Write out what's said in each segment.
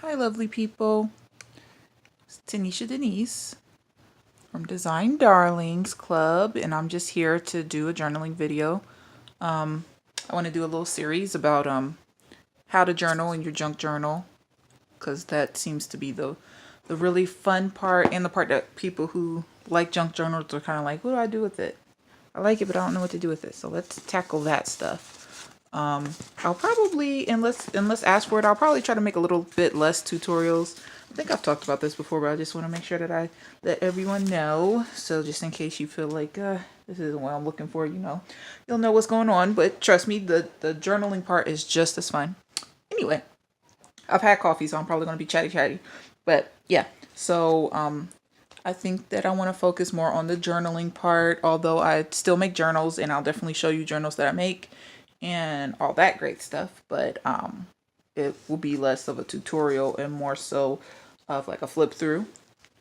Hi, lovely people. It's Tanisha Denise from Design Darlings Club, and I'm just here to do a journaling video. I want to do a little series about how to journal in your junk journal, because that seems to be the really fun part, and the part that people who like junk journals are kind of like, what do I do with it? I like it, but I don't know what to do with it. So let's tackle that stuff. I'll probably, unless asked for it, I'll probably try to make a little bit less tutorials. I think I've talked about this before, but I just want to make sure that I let everyone know. So just in case you feel like this isn't what I'm looking for, you'll know what's going on. But trust me, the journaling part is just as fun. Anyway, I've had coffee, so I'm probably going to be chatty. But yeah, so I think that I want to focus more on the journaling part, although I still make journals, and I'll definitely show you journals that I make and all that great stuff. But it will be less of a tutorial and more so of like a flip through.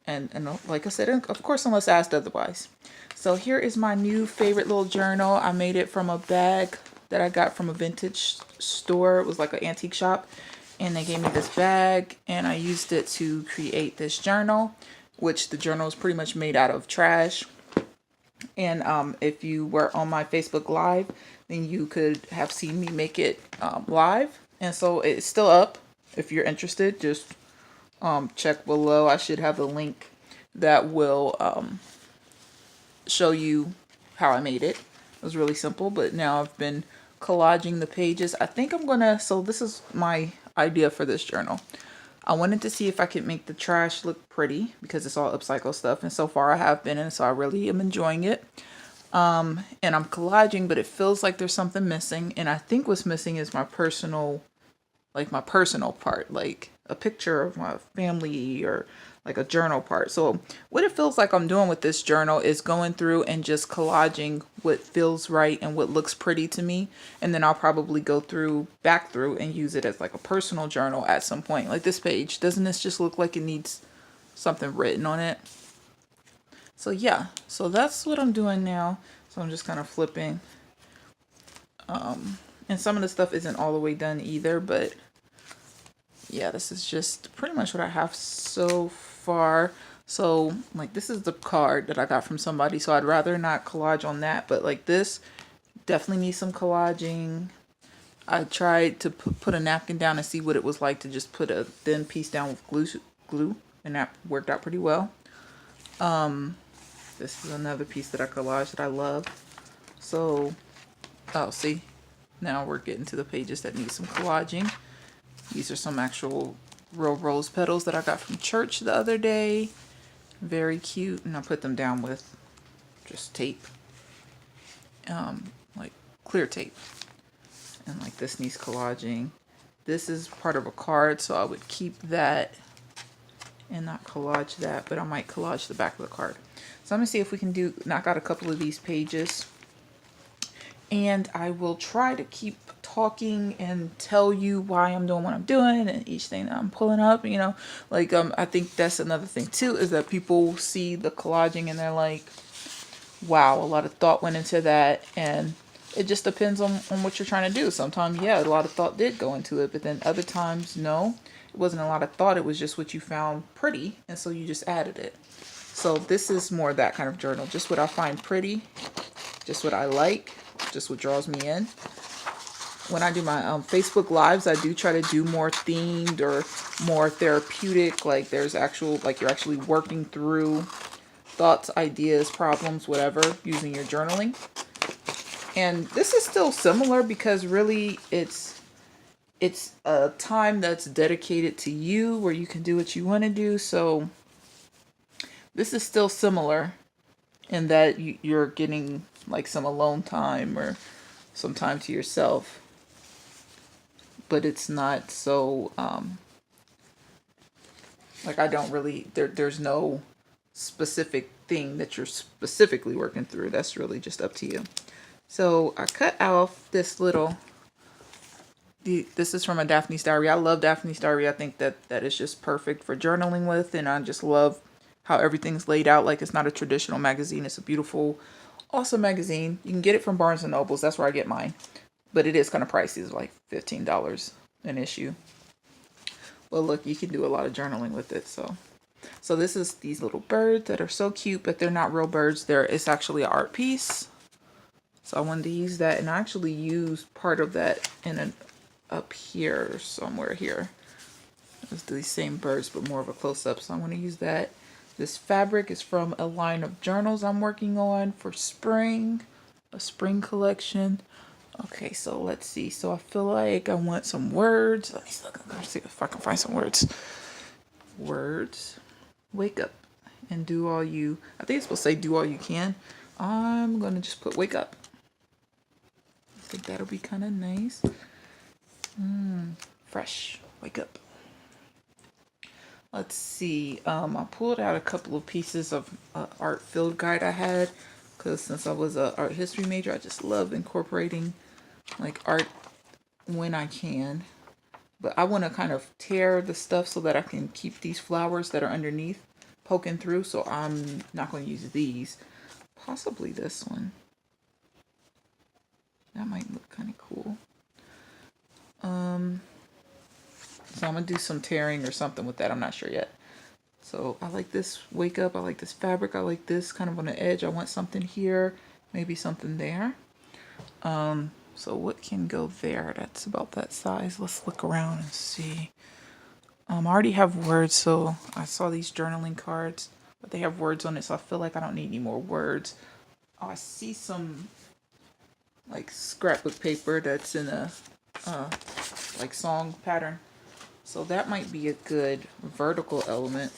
And like I said, of course, unless asked otherwise. So here is my new favorite little journal. I made it from a bag that I got from a vintage store. It was like an antique shop. And they gave me this bag, and I used it to create this journal, which the journal is pretty much made out of trash. And if you were on my Facebook Live, then you could have seen me make it live. And so it's still up. If you're interested, just check below. I should have a link that will show you how I made it. It was really simple, but now I've been collaging the pages. I think I'm gonna, so this is my idea for this journal. I wanted to see if I could make the trash look pretty because it's all upcycle stuff, and so far I have been, and so I really am enjoying it. And I'm collaging, but it feels like there's something missing, and I think what's missing is my personal part, like a picture of my family or like a journal part. So what it feels like I'm doing with this journal is going through and just collaging what feels right and what looks pretty to me. And then I'll probably go back through and use it as like a personal journal at some point. Like this page, doesn't this just look like it needs something written on it? So yeah, so that's what I'm doing now. So I'm just kind of flipping. And some of the stuff isn't all the way done either, but yeah, this is just pretty much what I have so far. So like this is the card that I got from somebody, so I'd rather not collage on that, but like this definitely needs some collaging. I tried to put a napkin down and see what it was like to just put a thin piece down with glue, and that worked out pretty well. This is another piece that I collaged that I love. So, oh, see, now we're getting to the pages that need some collaging. These are some actual real rose petals that I got from church the other day. Very cute. And I put them down with just tape, like clear tape. And like this needs collaging. This is part of a card, so I would keep that and not collage that, but I might collage the back of the card. So I'm gonna see if we can knock out a couple of these pages. And I will try to keep talking and tell you why I'm doing what I'm doing and each thing that I'm pulling up, like I think that's another thing too, is that people see the collaging and they're like, wow, a lot of thought went into that. And it just depends on what you're trying to do. Sometimes, yeah, a lot of thought did go into it, but then other times, no, it wasn't a lot of thought. It was just what you found pretty, and so you just added it. So this is more that kind of journal, just what I find pretty, just what I like, just what draws me in. When I do my Facebook Lives, I do try to do more themed or more therapeutic, like there's like you're actually working through thoughts, ideas, problems, whatever, using your journaling. And this is still similar because really it's a time that's dedicated to you where you can do what you want to do. So this is still similar in that you're getting like some alone time or some time to yourself, but it's not so like I don't really there's no specific thing that you're specifically working through. That's really just up to you. So I cut off this little, this is from a Daphne's Diary. I love Daphne's Diary. I think that is just perfect for journaling with, and I just love how everything's laid out. Like it's not a traditional magazine. It's a beautiful, awesome magazine. You can get it from Barnes and Nobles. That's where I get mine. But it is kind of pricey. It's like $15 an issue. Well, look, you can do a lot of journaling with it. So this is these little birds that are so cute, but they're not real birds. It's actually an art piece. So I wanted to use that, and I actually used part of that up here somewhere here. It's these same birds, but more of a close-up. So I want to use that. This fabric is from a line of journals I'm working on for spring, a spring collection. Okay, so let's see. So I feel like I want some words. Let me look. Let's see if I can find some words. Words. Wake up and do all you. I think it's supposed to say do all you can. I'm gonna just put wake up. I think that'll be kind of nice. Fresh. Wake up. Let's see. I pulled out a couple of pieces of art field guide I had, because since I was an art history major, I just love incorporating like art when I can. But I want to kind of tear the stuff so that I can keep these flowers that are underneath poking through. So I'm not going to use these. Possibly this one. That might look kind of cool. So I'm going to do some tearing or something with that. I'm not sure yet. So I like this wake up. I like this fabric. I like this kind of on the edge. I want something here. Maybe something there. So what can go there? That's about that size. Let's look around and see. I already have words. So I saw these journaling cards, but they have words on it. So I feel like I don't need any more words. Oh, I see some like scrapbook paper that's in a like song pattern. So that might be a good vertical element.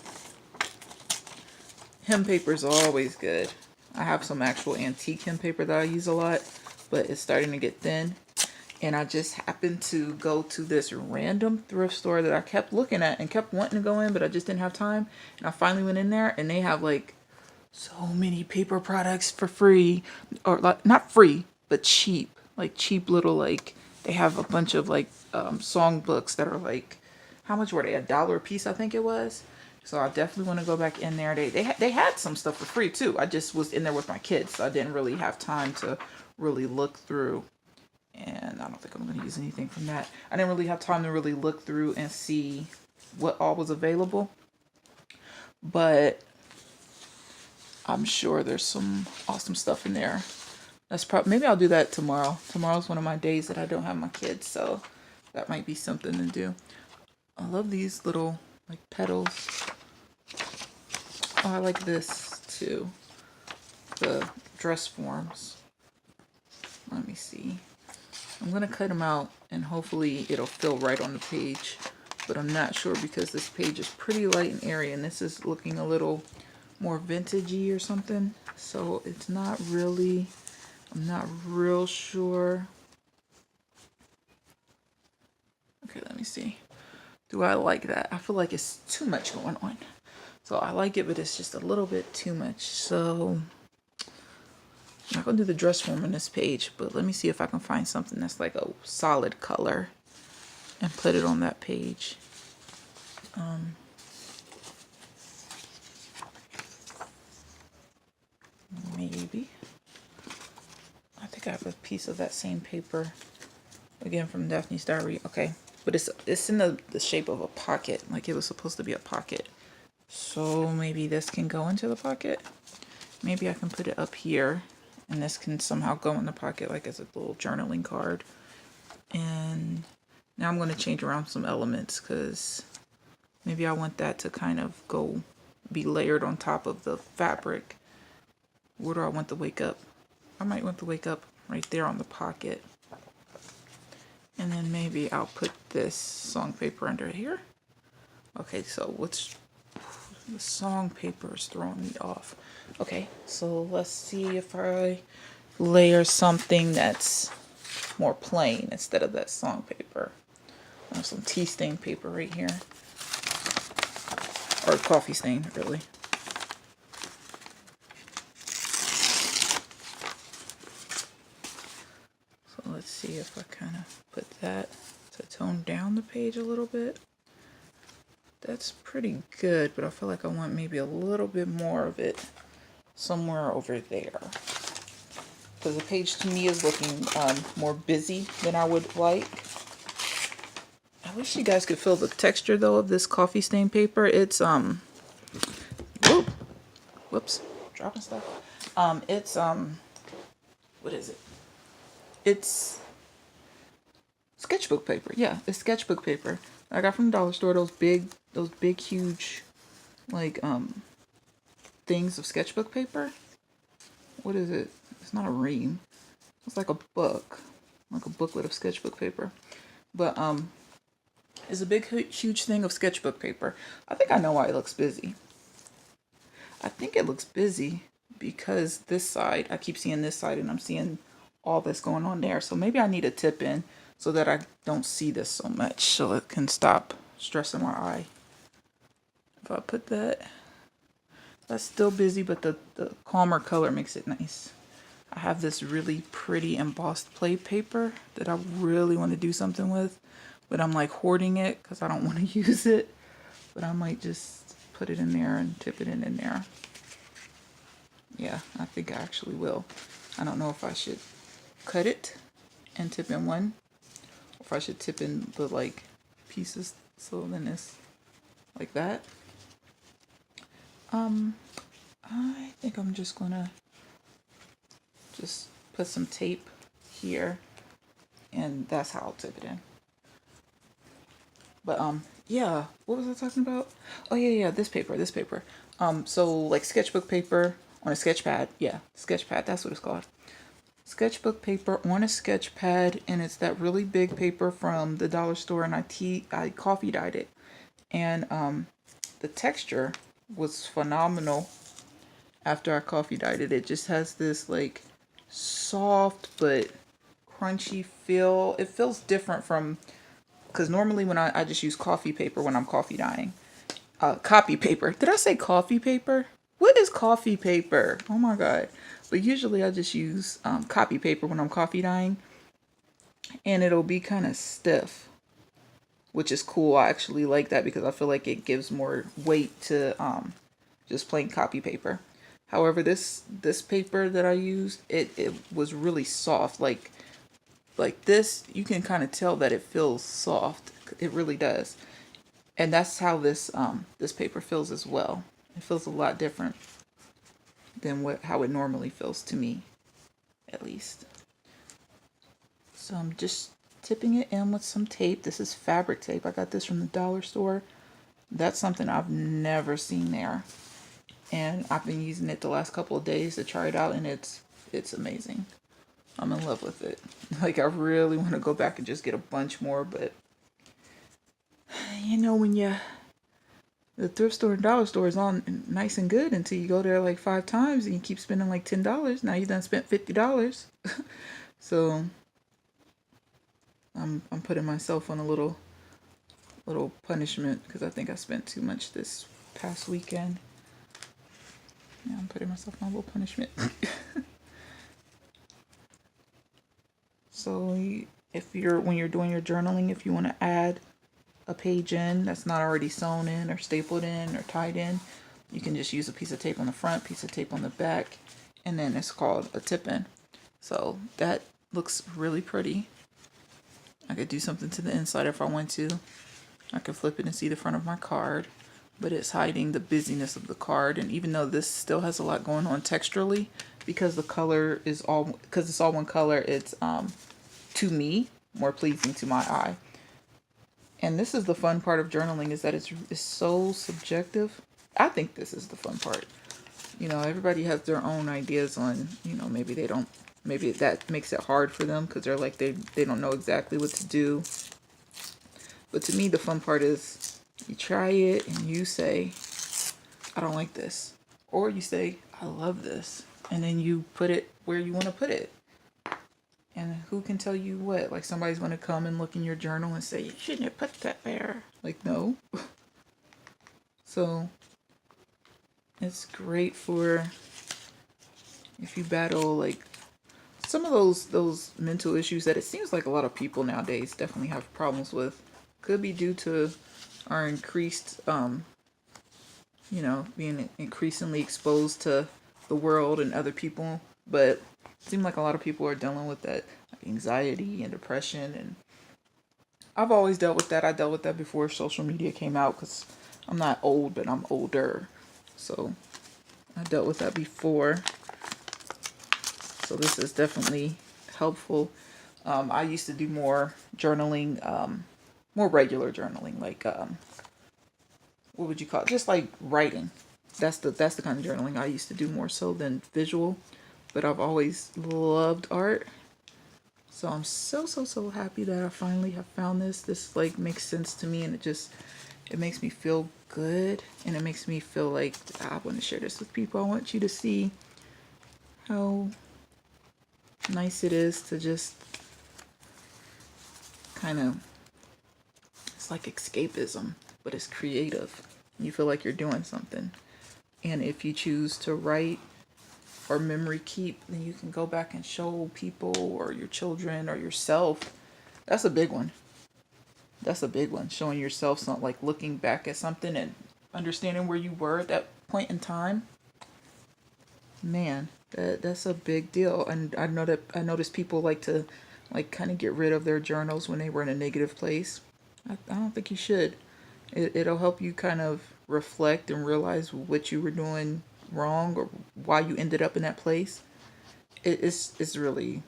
Hem paper is always good. I have some actual antique hem paper that I use a lot, but it's starting to get thin. And I just happened to go to this random thrift store that I kept looking at and kept wanting to go in, but I just didn't have time. And I finally went in there, and they have like so many paper products for free, or like not free, but cheap, like cheap little, like they have a bunch of like song books that are like, how much were they? $1 a piece, I think it was. So I definitely want to go back in there. They had some stuff for free too. I just was in there with my kids, so I didn't really have time to really look through. And I don't think I'm going to use anything from that. I didn't really have time to really look through and see what all was available. But I'm sure there's some awesome stuff in there. Maybe I'll do that tomorrow. Tomorrow's one of my days that I don't have my kids, so that might be something to do. I love these little like petals. Oh, I like this too. The dress forms. Let me see. I'm going to cut them out and hopefully it'll fill right on the page. But I'm not sure because this page is pretty light and airy and this is looking a little more vintagey or something. So it's not really, I'm not real sure. Okay, let me see. Do I like that? I feel like it's too much going on. So I like it, but it's just a little bit too much. So I'm not going to do the dress form on this page, but let me see if I can find something that's like a solid color and put it on that page. Maybe. I think I have a piece of that same paper. Again, from Daphne's Diary. Okay. But it's in the shape of a pocket. Like it was supposed to be a pocket. So maybe this can go into the pocket. Maybe I can put it up here. And this can somehow go in the pocket like as a little journaling card. And now I'm going to change around some elements because maybe I want that to kind of be layered on top of the fabric. Where do I want the wake up? I might want the wake up right there on the pocket. And then maybe I'll put this song paper under here. Okay, so the song paper is throwing me off. Okay, so let's see if I layer something that's more plain instead of that song paper. I have some tea stain paper right here. Or coffee stain, really. So let's see if I kind of put that to tone down the page a little bit. That's pretty good, but I feel like I want maybe a little bit more of it somewhere over there. Because the page to me is looking more busy than I would like. I I wish you guys could feel the texture though of this coffee stain paper. It's whoop, whoops, dropping stuff. It's what is it? It's sketchbook paper. Yeah, it's sketchbook paper. I got from the dollar store those big, huge, like things of sketchbook paper. What is it? It's not a ream. It's like a book, like a booklet of sketchbook paper. But it's a big, huge thing of sketchbook paper. I think I know why it looks busy. I think it looks busy because this side, I keep seeing this side and I'm seeing all this going on there. So maybe I need a tip in so that I don't see this so much so it can stop stressing my eye. If I put that, that's still busy, but the calmer color makes it nice. I have this really pretty embossed play paper that I really want to do something with, but I'm like hoarding it because I don't want to use it. But I might just put it in there and tip it in there. Yeah, I think I actually will. I don't know if I should cut it and tip in one, or if I should tip in the like pieces. So then it's like that. I think I'm just gonna just put some tape here, and that's how I'll tip it in. But yeah, what was I talking about? Oh yeah, this paper. So like sketchbook paper on a sketch pad. Yeah, sketch pad, that's what it's called. Sketchbook paper on a sketch pad, and it's that really big paper from the dollar store, and I coffee dyed it. And the texture was phenomenal after I coffee dyed it. It just has this like soft but crunchy feel. It feels different from, because normally when I just use coffee paper when I'm coffee dyeing. Copy paper. Did I say coffee paper? What is coffee paper? Oh my god. But usually I just use copy paper when I'm coffee dyeing. And it'll be kind of stiff, which is cool. I actually like that because I feel like it gives more weight to just plain copy paper. However, this paper that I used, it was really soft. Like this, you can kind of tell that it feels soft. It really does. And that's how this paper feels as well. It feels a lot different than how it normally feels to me, at least. So I'm just tipping it in with some tape. This is fabric tape. I got this from the dollar store. That's something I've never seen there. And I've been using it the last couple of days to try it out, and it's amazing. I'm in love with it. Like, I really want to go back and just get a bunch more, but you know, when the thrift store and dollar store is on nice and good until you go there like 5 times and you keep spending like $10. Now you done spent $50. So I'm putting myself on a little punishment because I think I spent too much this past weekend. Yeah, I'm putting myself on a little punishment. So when you're doing your journaling, if you want to add a page in that's not already sewn in or stapled in or tied in, you can just use a piece of tape on the front, piece of tape on the back, and then it's called a tip in. So that looks really pretty. I could do something to the inside if I want to. I could flip it and see the front of my card, but it's hiding the busyness of the card. And even though this still has a lot going on texturally, because it's all one color, it's to me more pleasing to my eye. And this is the fun part of journaling, is that it's so subjective. I think this is the fun part. You know, everybody has their own ideas on, you know, maybe that makes it hard for them because they're like, they don't know exactly what to do. But to me, the fun part is you try it and you say, I don't like this. Or you say, I love this. And then you put it where you want to put it. And who can tell you what? Like, somebody's going to come and look in your journal and say, you shouldn't have put that there. Like, no. So it's great for if you battle like some of those mental issues that it seems like a lot of people nowadays definitely have problems with. Could be due to our increased, being increasingly exposed to the world and other people. But it seems like a lot of people are dealing with that, like anxiety and depression and I've always dealt with that. I dealt with that before social media came out because I'm not old, but I'm older. So I dealt with that before. So this is definitely helpful. I used to do more journaling, more regular journaling, like what would you call it? Just like writing. That's the kind of journaling I used to do more so than visual. But I've always loved art. So I'm so happy that I finally have found this. This like makes sense to me, and it makes me feel good, and it makes me feel like I want to share this with people. I want you to see how nice it is to just kind of, it's like escapism, but it's creative. You feel like you're doing something. And if you choose to write or memory keep, then you can go back and show people or your children or yourself. That's a big one. That's a big one. Showing yourself something, like looking back at something and understanding where you were at that point in time. Man, that's a big deal. And I notice people like to like kind of get rid of their journals when they were in a negative place. I don't think you should. It'll help you kind of reflect and realize what you were doing wrong or why you ended up in that place. It's really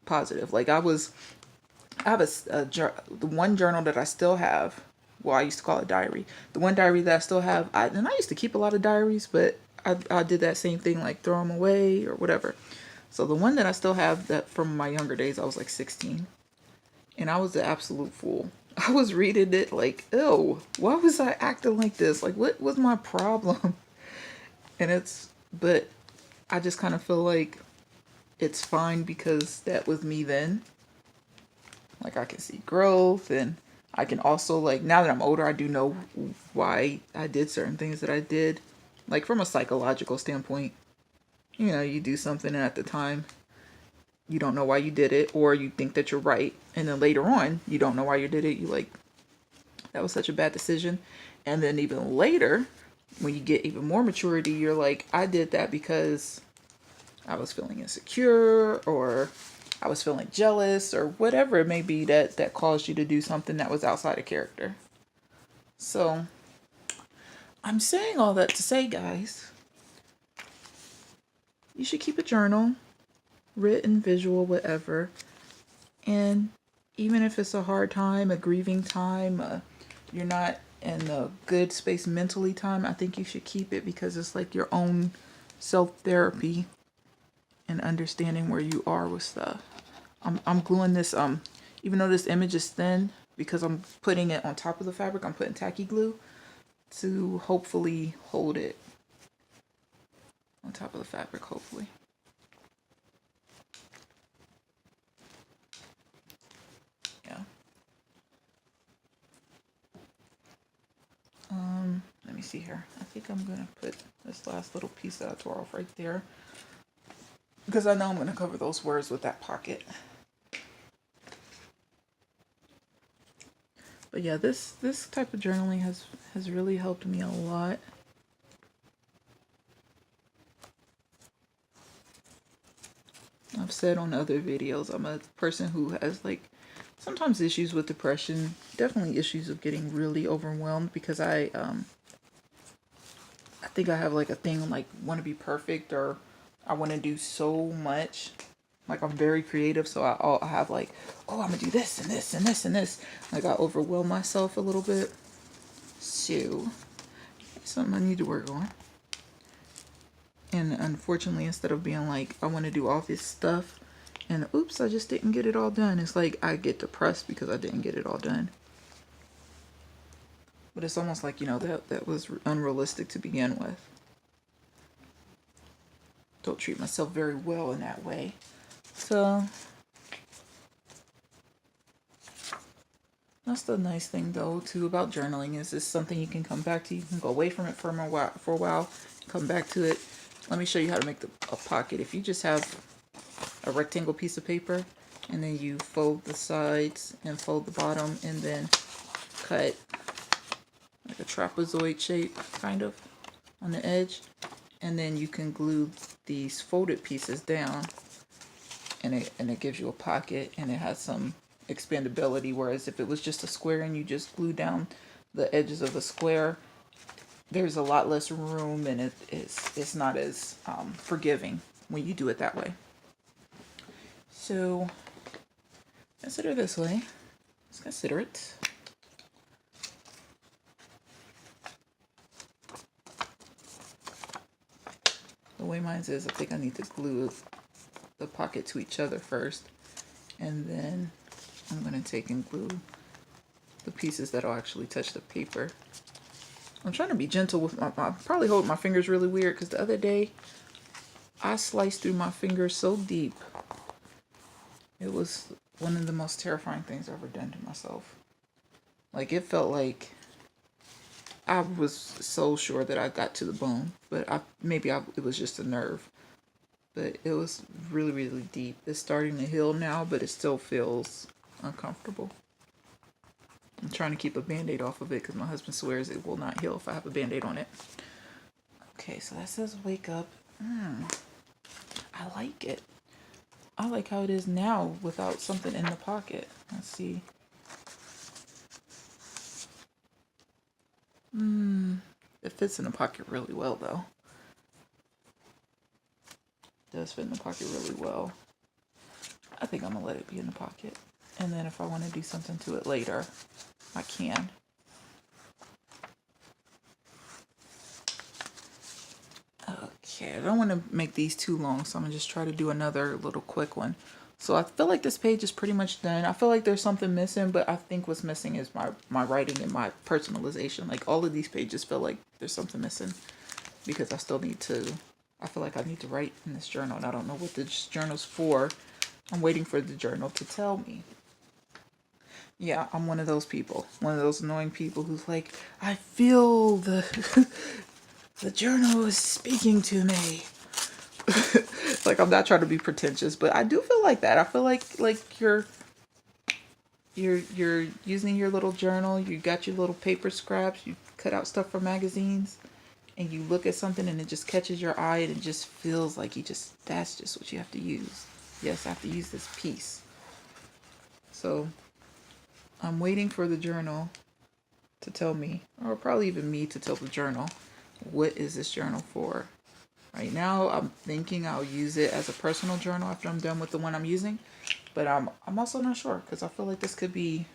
positive. Like I have the one journal that I still have. Well, I used to call it diary. The one diary that I still have, and I used to keep a lot of diaries, but I did that same thing, like throw them away or whatever. So the one that I still have, that from my younger days, I was like 16, and I was the absolute fool. I was reading it like, ew, why was I acting like this? Like, what was my problem? But I just kind of feel like it's fine because that was me then. Like, I can see growth, and I can also, like, now that I'm older, I do know why I did certain things that I did. Like, from a psychological standpoint, you do something and at the time you don't know why you did it, or you think that you're right, and then later on you don't know why you did it. You like, that was such a bad decision. And then even later, when you get even more maturity, you're like, I did that because I was feeling insecure, or I was feeling jealous, or whatever it may be that caused you to do something that was outside of character. So I'm saying all that to say, guys, you should keep a journal, written, visual, whatever. And even if it's a hard time, a grieving time, you're not in a good space mentally time, I think you should keep it because it's like your own self therapy and understanding where you are with stuff. I'm gluing this, even though this image is thin, because I'm putting it on top of the fabric, I'm putting tacky glue to hopefully hold it on top of the fabric, hopefully. Yeah. Let me see here. I think I'm gonna put this last little piece that I tore off right there, because I know I'm gonna cover those words with that pocket. But yeah, this type of journaling has really helped me a lot. I've said on other videos, I'm a person who has like sometimes issues with depression, definitely issues of getting really overwhelmed, because I think I have like a thing like want to be perfect, or I want to do so much. Like, I'm very creative, so I have like, oh, I'm gonna do this and this and this and this. Like, I overwhelm myself a little bit. So, something I need to work on. And unfortunately, instead of being like, I want to do all this stuff, and oops, I just didn't get it all done, it's like I get depressed because I didn't get it all done. But it's almost like, that was unrealistic to begin with. Don't treat myself very well in that way. So that's the nice thing, though, too, about journaling, is it's something you can come back to. You can go away from it for a while, come back to it. Let me show you how to make a pocket. If you just have a rectangle piece of paper, and then you fold the sides and fold the bottom, and then cut like a trapezoid shape, kind of, on the edge. And then you can glue these folded pieces down, and it gives you a pocket, and it has some expandability, whereas if it was just a square and you just glue down the edges of the square, there's a lot less room, and it's not as forgiving when you do it that way. So consider this way. Let's consider it. The way mine is, I think I need to glue the pocket to each other first, and then I'm going to take and glue the pieces that'll actually touch the paper. I'm trying to be gentle with my, I probably hold my fingers really weird because the other day I sliced through my fingers so deep. It was one of the most terrifying things I've ever done to myself. Like, it felt like I was so sure that I got to the bone, but it was just a nerve. But it was really, really deep. It's starting to heal now, but it still feels uncomfortable. I'm trying to keep a band-aid off of it because my husband swears it will not heal if I have a band-aid on it. Okay, so that says wake up. I like it. I like how it is now without something in the pocket. Let's see. It fits in the pocket really well, though. It does fit in the pocket really well. I think I'm going to let it be in the pocket. And then if I want to do something to it later, I can. Okay, I don't want to make these too long, so I'm going to just try to do another little quick one. So I feel like this page is pretty much done. I feel like there's something missing, but I think what's missing is my writing and my personalization. Like, all of these pages feel like there's something missing because I still need to, I feel like I need to write in this journal, and I don't know what this journal's for. I'm waiting for the journal to tell me. Yeah, I'm one of those people. One of those annoying people who's like, I feel the the journal is speaking to me. Like, I'm not trying to be pretentious, but I do feel like that. I feel like you're using your little journal, you got your little paper scraps, you cut out stuff from magazines, and you look at something and it just catches your eye and it just feels like that's just what you have to use. Yes, I have to use this piece. So I'm waiting for the journal to tell me, or probably even me to tell the journal, what is this journal for? Right now, I'm thinking I'll use it as a personal journal after I'm done with the one I'm using, but I'm also not sure because I feel like this could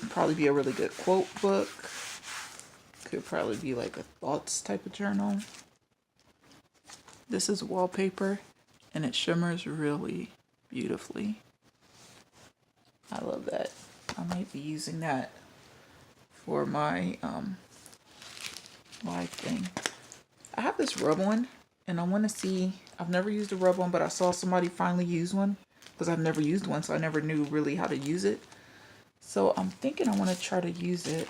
probably be a really good quote book. Could probably be like a thoughts type of journal. This is wallpaper, and it shimmers really beautifully. I love that. I might be using that for my live thing. I have this rub one, and I want to see, I've never used a rub one, but I saw somebody finally use one, because I've never used one, so I never knew really how to use it. So I'm thinking I want to try to use it,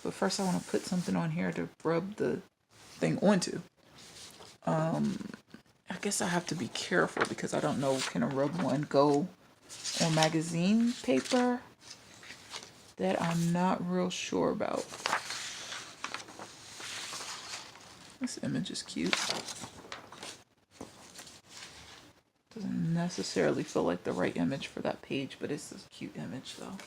but first I want to put something on here to rub the thing onto. I guess I have to be careful, because I don't know, can a rub one go on magazine paper? That I'm not real sure about. This image is cute. Doesn't necessarily feel like the right image for that page, but it's a cute image though.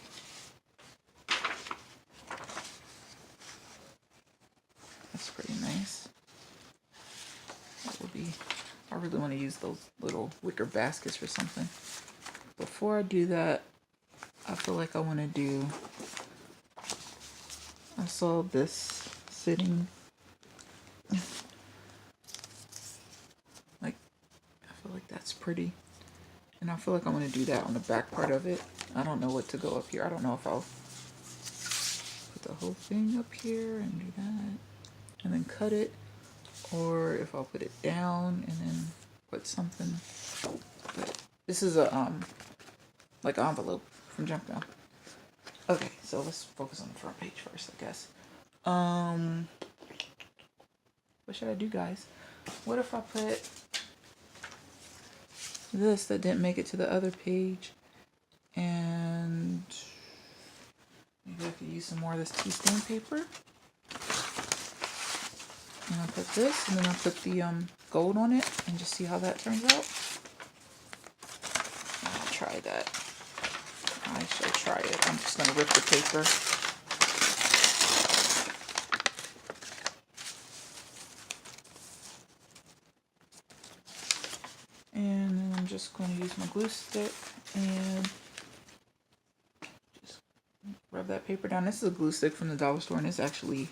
That's pretty nice. That would be, I really want to use those little wicker baskets for something. Before I do that, I feel like I want to do, I saw this sitting, like, I feel like that's pretty, and I feel like I want to do that on the back part of it. I don't know what to go up here. I don't know if I'll put the whole thing up here and do that and then cut it, or if I'll put it down and then put something. But this is a like an envelope from Junk Now. Okay, so let's focus on the front page first, I guess. What should I do, guys? What if I put this that didn't make it to the other page, and maybe I could use some more of this tea stain paper, and I'll put this, and then I'll put the gold on it and just see how that turns out. I'll try that. I shall try it. I'm just going to rip the paper. And then I'm just going to use my glue stick and just rub that paper down. This is a glue stick from the dollar store, and it's actually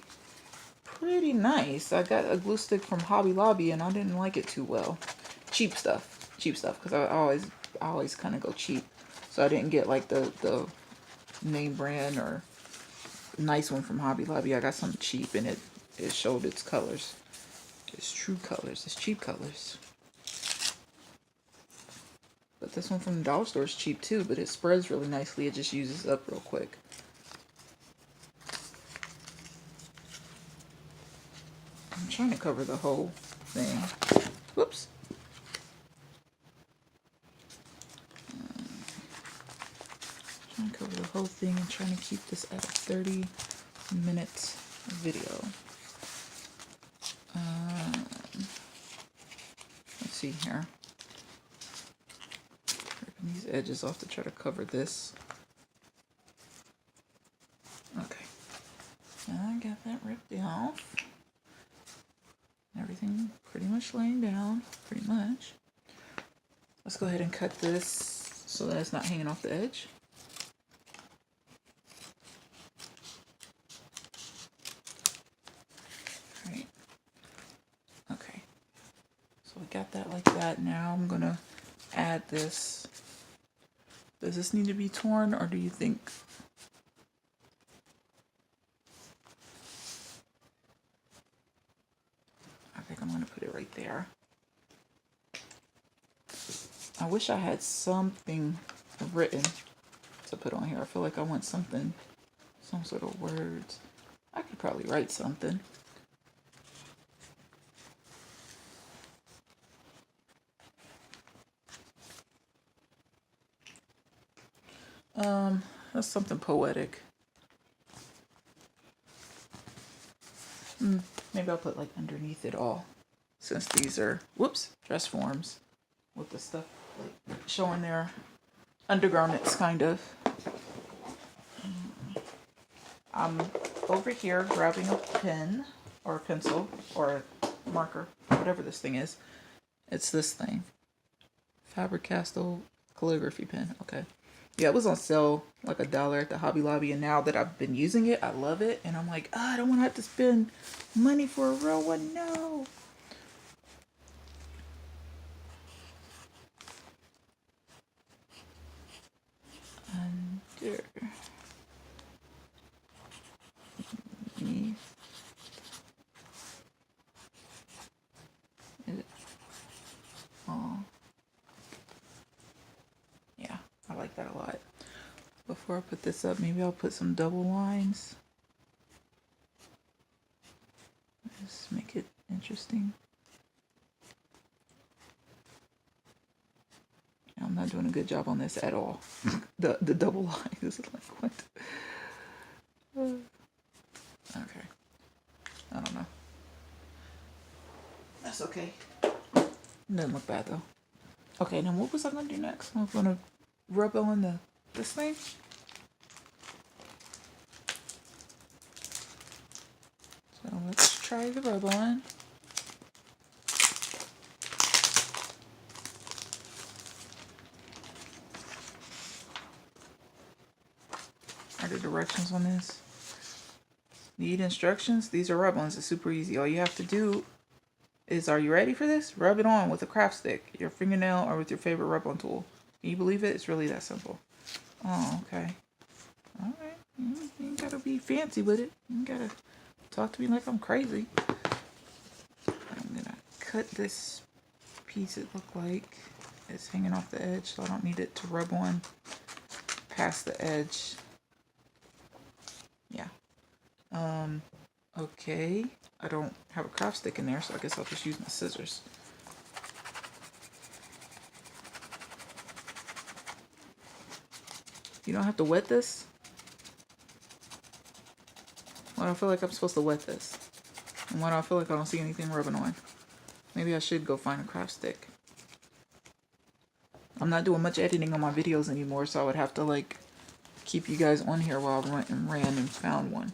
pretty nice. I got a glue stick from Hobby Lobby, and I didn't like it too well. Cheap stuff, because I always kind of go cheap. So I didn't get like the name brand or nice one from Hobby Lobby. I got something cheap, and it showed its colors. It's true colors. It's cheap colors. But this one from the dollar store is cheap too, but it spreads really nicely. It just uses up real quick. I'm trying to cover the whole thing. Whoops. Trying to cover the whole thing and trying to keep this at a 30-minute video. Let's see here. Ripping these edges off to try to cover this. Okay. I got that ripped off. Everything pretty much laying down, pretty much. Let's go ahead and cut this so that it's not hanging off the edge. All right. Okay. So we got that like that. Now I'm gonna add this. Does this need to be torn, or do you think? I think I'm gonna put it right there. I wish I had something written to put on here. I feel like I want something, some sort of words. I could probably write something. That's something poetic. Maybe I'll put like underneath it all, since these are, whoops, dress forms with the stuff like showing their undergarments, kind of. I'm over here grabbing a pen or a pencil or a marker, whatever this thing is. It's this thing, Faber-Castell calligraphy pen. Okay. Yeah, it was on sale like $1 at the Hobby Lobby, and now that I've been using it, I love it. And I'm like, I don't want to have to spend money for a real one. No. Under. Oh. Yeah, I like that a lot. Before I put this up, maybe I'll put some double lines. Just make it interesting. I'm not doing a good job on this at all. the double line is like, what? Okay. I don't know. That's okay. Doesn't look bad though. Okay, now what was I gonna do next? I'm gonna rub on this thing. So let's try the rub on. Are the directions on this? Need instructions? These are rub-ons. It's super easy. All you have to do is, are you ready for this? Rub it on with a craft stick, your fingernail, or with your favorite rub-on tool. Can you believe it? It's really that simple. Oh, okay. All right. You ain't gotta be fancy with it. You ain't gotta talk to me like I'm crazy. I'm gonna cut this piece. It look like it's hanging off the edge, so I don't need it to rub on past the edge. Yeah. Okay. I don't have a craft stick in there, so I guess I'll just use my scissors. You don't have to wet this? Why do I feel like I'm supposed to wet this? And why do I feel like I don't see anything rubbing on? Maybe I should go find a craft stick. I'm not doing much editing on my videos anymore, so I would have to like keep you guys on here while I ran and found one.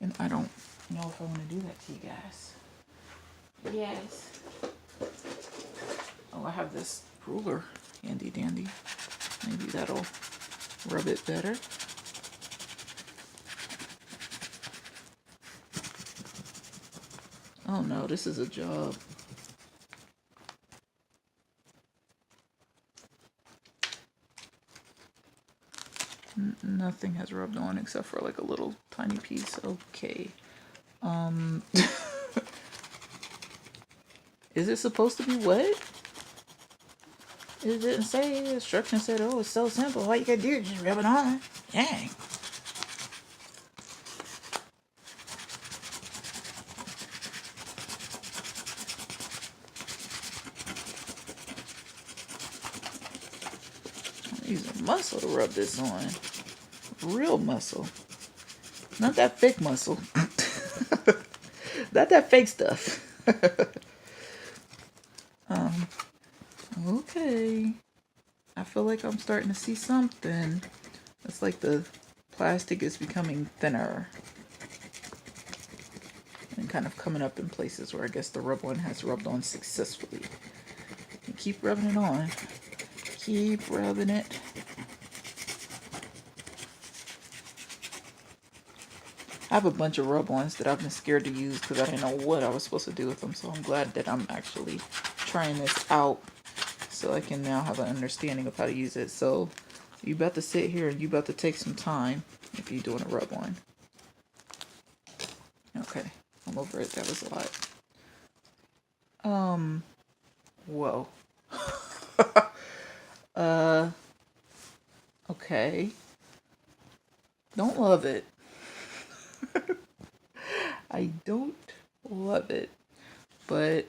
And I don't know if I want to do that to you guys. Yes. Oh, I have this ruler handy dandy. Maybe that'll rub it better. Oh no, this is a job. Nothing has rubbed on except for like a little tiny piece. Okay. Is it supposed to be wet? It didn't say. The instruction said, oh, it's so simple. All you gotta do is just rub it on. Dang. I'm using muscle to rub this on. Real muscle. Not that fake muscle. Not that fake stuff. Okay. I feel like I'm starting to see something. It's like the plastic is becoming thinner. And kind of coming up in places where I guess the rub one has rubbed on successfully. And keep rubbing it on. Keep rubbing it. I have a bunch of rub-ons that I've been scared to use because I didn't know what I was supposed to do with them. So I'm glad that I'm actually trying this out so I can now have an understanding of how to use it. So you about to sit here and you about to take some time if you're doing a rub-on. Okay, I'm over it. That was a lot. Whoa. Okay. Don't love it. I don't love it, but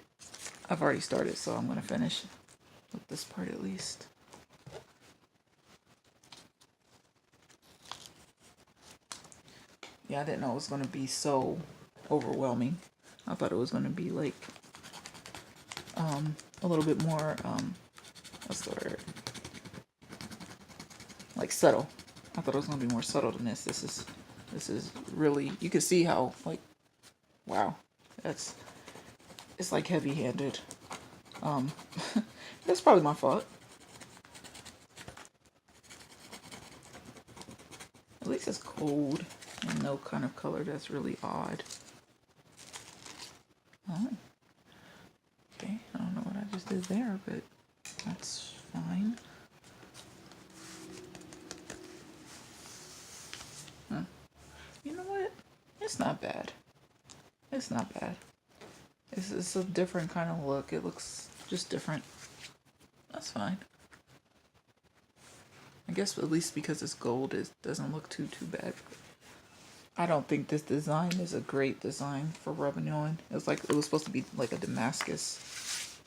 I've already started, so I'm going to finish with this part at least. Yeah, I didn't know it was going to be so overwhelming. I thought it was going to be like a little bit more, what's the word? Like subtle. I thought it was going to be more subtle than this. This is really, you can see how, like, wow, it's like heavy-handed. That's probably my fault. At least it's cold and no kind of color that's really odd. Oh. Okay, I don't know what I just did there, but that's fine. You know what? It's not bad. It's not bad. It's a different kind of look. It looks just different. That's fine. I guess at least because it's gold, it doesn't look too bad. I don't think this design is a great design for rubbing on. It was supposed to be like a Damascus.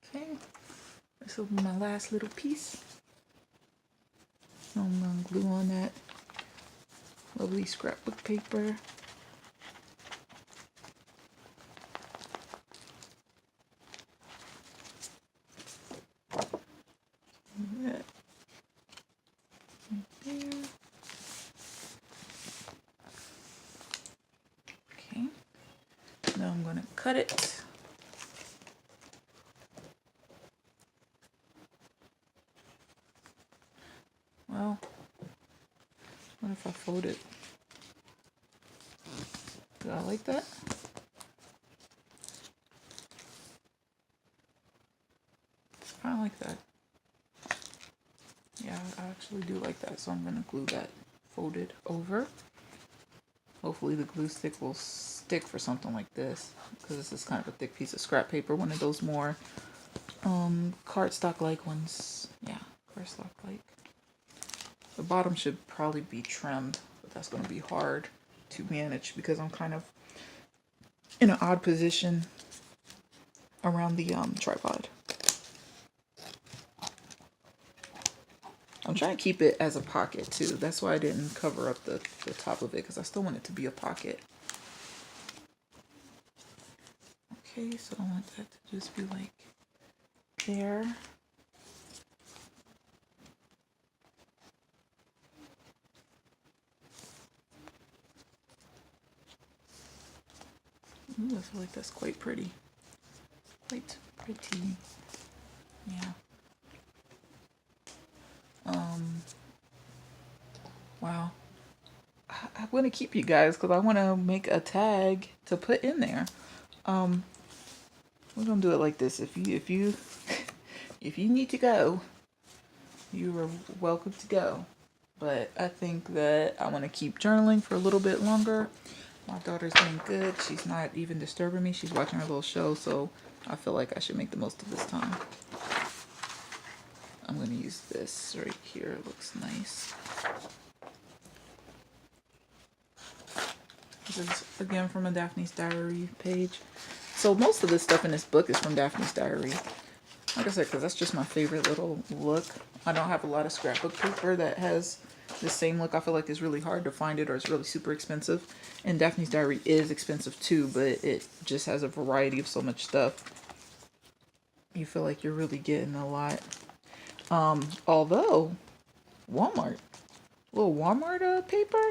Okay, this will be my last little piece. I'm gonna glue on that lovely scrapbook paper. That right there. Okay. Now I'm gonna cut it. Well, what if I fold it? Do I like that? I like that. Yeah, I actually do like that, so I'm going to glue that folded over. Hopefully the glue stick will stick for something like this, because this is kind of a thick piece of scrap paper, one of those more cardstock-like ones. Yeah, cardstock-like. The bottom should probably be trimmed, but that's going to be hard to manage because I'm kind of in an odd position around the tripod. I'm trying to keep it as a pocket too. That's why I didn't cover up the top of it, because I still want it to be a pocket. Okay, so I want that to just be like there. Ooh, I feel like that's quite pretty. Quite pretty. Yeah. Wow. I want to keep you guys because I want to make a tag to put in there. We're gonna do it like this. If you need to go, you are welcome to go. But I think that I want to keep journaling for a little bit longer. My daughter's doing good. She's not even disturbing me. She's watching her little show, so I feel like I should make the most of this time. I'm going to use this right here. It looks nice. This is, again, from a Daphne's Diary page. So most of the stuff in this book is from Daphne's Diary. Like I said, because that's just my favorite little look. I don't have a lot of scrapbook paper that has the same look. I feel like it's really hard to find it or it's really super expensive. And Daphne's Diary is expensive too, but it just has a variety of so much stuff. You feel like you're really getting a lot. Although, Walmart. Little Walmart paper?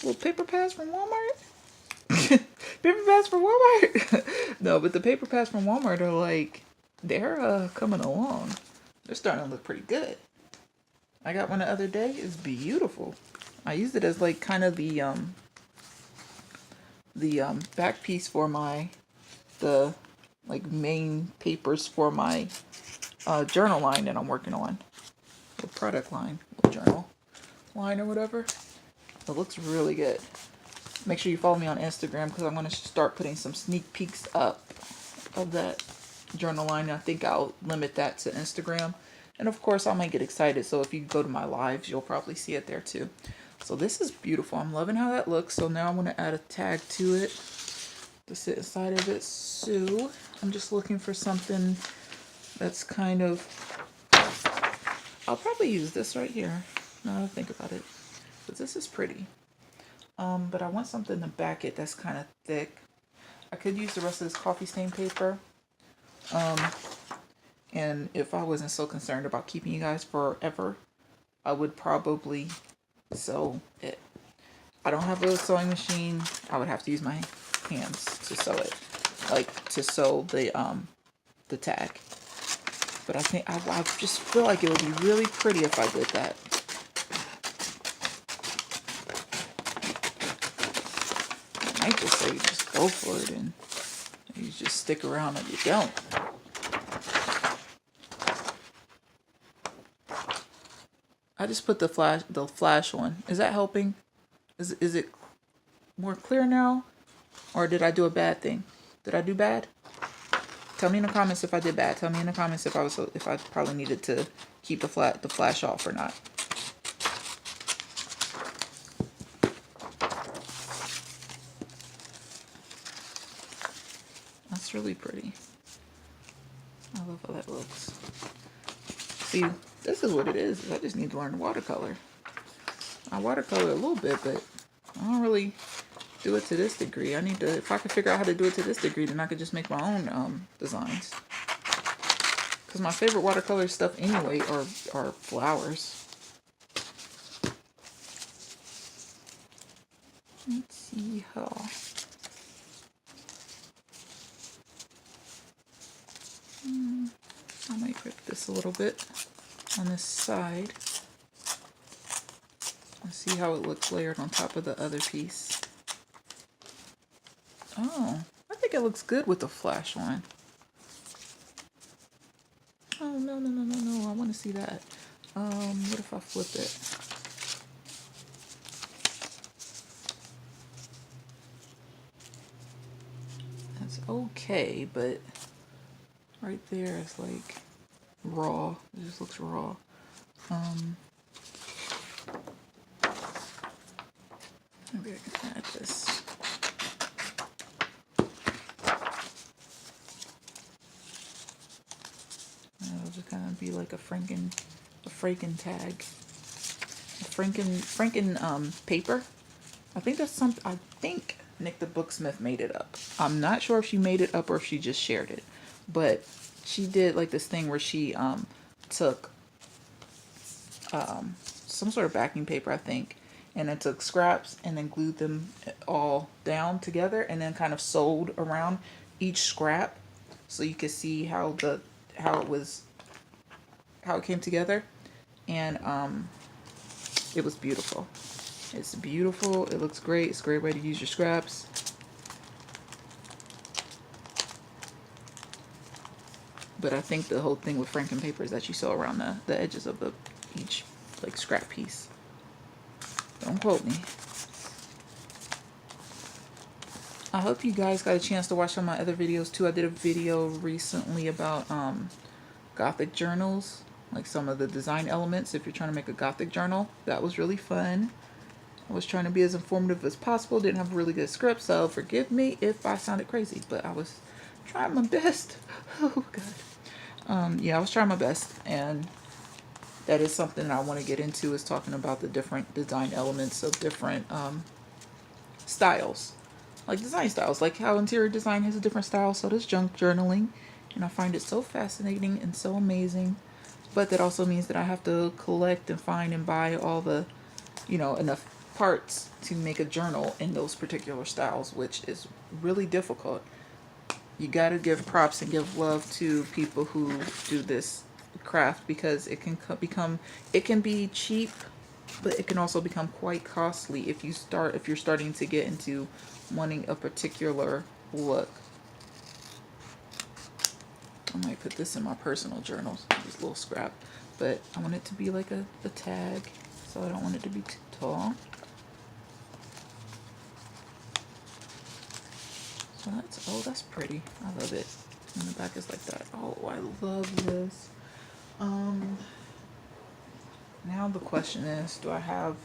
Little paper pads from Walmart? Paper pads from Walmart? No, but the paper pads from Walmart are like, they're coming along. They're starting to look pretty good. I got one the other day. It's beautiful. I used it as like kind of the back piece for the like main papers for my journal line that I'm working on. The product line, journal line or whatever. It looks really good. Make sure you follow me on Instagram because I'm going to start putting some sneak peeks up of that journal line. I think I'll limit that to Instagram. And of course, I might get excited. So if you go to my lives, you'll probably see it there too. So this is beautiful. I'm loving how that looks. So now I'm going to add a tag to it to sit inside of it. So I'm just looking for something that's kind of, I'll probably use this right here. Now that I think about it. But this is pretty. But I want something to back it that's kind of thick. I could use the rest of this coffee stain paper. And if I wasn't so concerned about keeping you guys forever, I would probably sew it. I don't have a sewing machine. I would have to use my hands to sew it. Like to sew the tag. But I think I just feel like it would be really pretty if I did that. I might just say just go for it and you just stick around or you don't. I just put the flash on. Is that helping? Is it more clear now? Or did I do a bad thing? Did I do bad? Tell me in the comments if I did bad. Tell me in the comments if I probably needed to keep the flash off or not. That's really pretty. I love how that looks. See, this is what it is. I just need to learn watercolor. I watercolor a little bit, but I don't really do it to this degree. I need to, if I could figure out how to do it to this degree, then I could just make my own designs. Because my favorite watercolor stuff anyway are flowers. Let's see how. I might rip this a little bit on this side. Let's see how it looks layered on top of the other piece. Oh, I think it looks good with the flash on. Oh, no, I want to see that. What if I flip it? That's okay, but right there is like raw. It just looks raw. Maybe I can add this. It'll just kind of be like a Franken tag. A Franken paper. I think Nick the Booksmith made it up. I'm not sure if she made it up or if she just shared it, but she did like this thing where she took some sort of backing paper, I think, and then took scraps and then glued them all down together and then kind of sewed around each scrap so you could see how it came together. And it was beautiful. It's beautiful. It looks great. It's a great way to use your scraps. But I think the whole thing with Franken paper is that you sew around the edges of each like scrap piece. Don't quote me. I hope you guys got a chance to watch some of my other videos too. I did a video recently about Gothic journals, like some of the design elements if you're trying to make a Gothic journal. That was really fun. I was trying to be as informative as possible. Didn't have a really good script, so forgive me if I sounded crazy, but I was trying my best. Oh God. Yeah, I was trying my best, and that is something that I want to get into, is talking about the different design elements of different styles, like design styles, like how interior design has a different style, so does junk journaling, and I find it so fascinating and so amazing. But that also means that I have to collect and find and buy all the, enough parts to make a journal in those particular styles, which is really difficult. You got to give props and give love to people who do this craft, because it can be cheap, but it can also become quite costly if you're starting to get into wanting a particular look. I might put this in my personal journals, this little scrap, but I want it to be like a tag, so I don't want it to be too tall. So that's pretty. I love it. And the back is like that. Oh, I love this. Now the question is, do I have,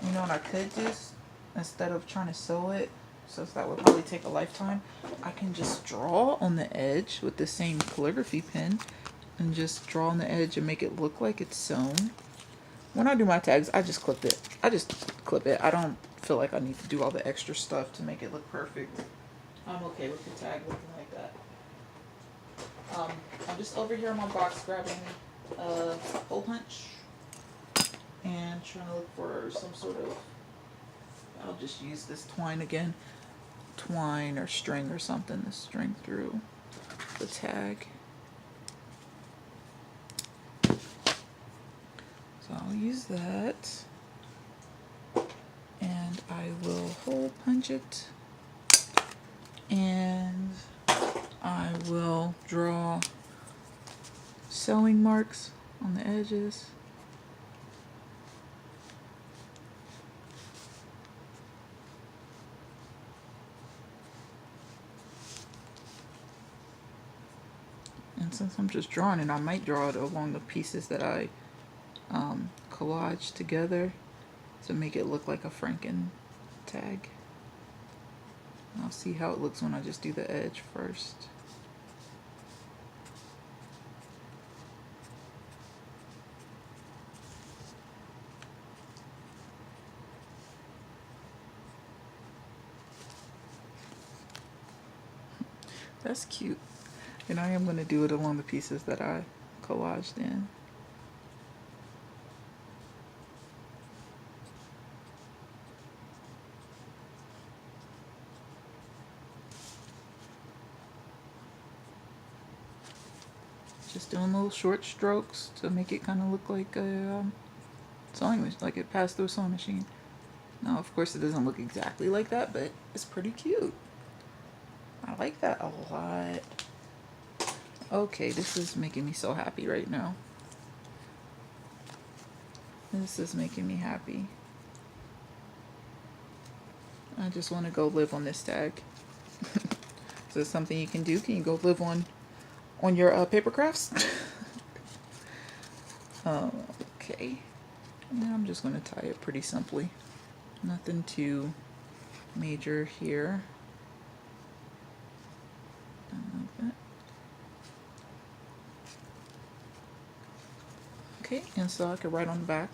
what I could just, instead of trying to sew it, since that would probably take a lifetime, I can just draw on the edge with the same calligraphy pen and just draw on the edge and make it look like it's sewn. When I do my tags, I just clip it. I don't feel like I need to do all the extra stuff to make it look perfect. I'm okay with the tag looking like that. I'm just over here in my box grabbing a hole punch and trying to look for some sort of, I'll just use this twine again, twine or string or something to string through the tag. So I'll use that, and I will hole punch it, and I will draw sewing marks on the edges. And since I'm just drawing it, I might draw it along the pieces that I collage together to make it look like a Franken tag. I'll see how it looks when I just do the edge first. That's cute. And I am going to do it along the pieces that I collaged in. Just doing little short strokes to make it kind of look like a sewing machine, like it passed through a sewing machine. Now, of course, it doesn't look exactly like that, but it's pretty cute. I like that a lot. Okay, this is making me so happy right now. This is making me happy. I just want to go live on this tag. Is this something you can do? Can you go live on your paper crafts? Okay. Now I'm just going to tie it pretty simply. Nothing too major here. Like that. Okay, and so I can write on the back,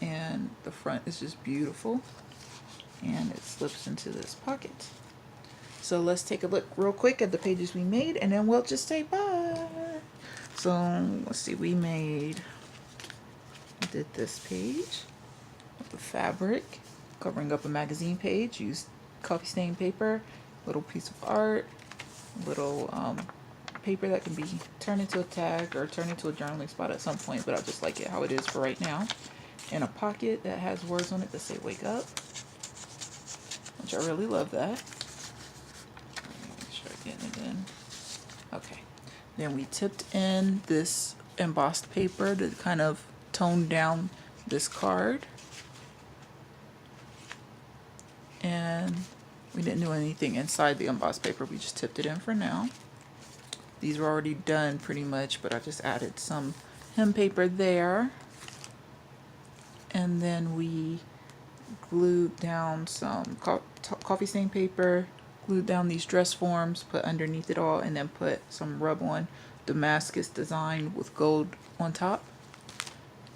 and the front is just beautiful. and it slips into this pocket. So let's take a look real quick at the pages we made, and then we'll just say bye. So let's see, we did this page with the fabric covering up a magazine page, used coffee stain paper, little piece of art, little paper that can be turned into a tag or turned into a journaling spot at some point, but I just like it how it is for right now. And a pocket that has words on it that say wake up, which I really love that. Make sure I'm getting it in. Okay. Then we tipped in this embossed paper to kind of tone down this card. And we didn't do anything inside the embossed paper, we just tipped it in for now. These were already done pretty much, but I just added some hem paper there. And then we glued down some coffee stain paper, glued down these dress forms, put underneath it all, and then put some rub-on Damascus design with gold on top.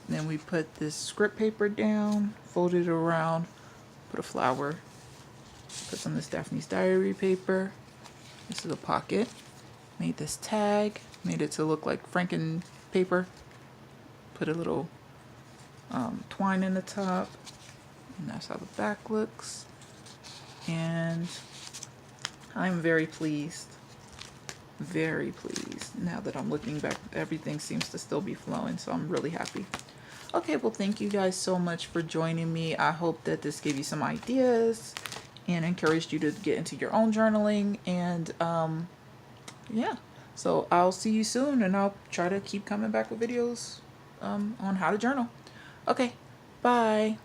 And then we put this script paper down, folded it around, put a flower, put some of this Daphne's Diary paper. This is a pocket. Made this tag, made it to look like Franken paper. Put a little twine in the top, and that's how the back looks. And I'm very pleased now that I'm looking back. Everything seems to still be flowing, so I'm really happy. Okay, well, thank you guys so much for joining me. I hope that this gave you some ideas and encouraged you to get into your own journaling. And yeah, so I'll see you soon, and I'll try to keep coming back with videos on how to journal. Okay, bye.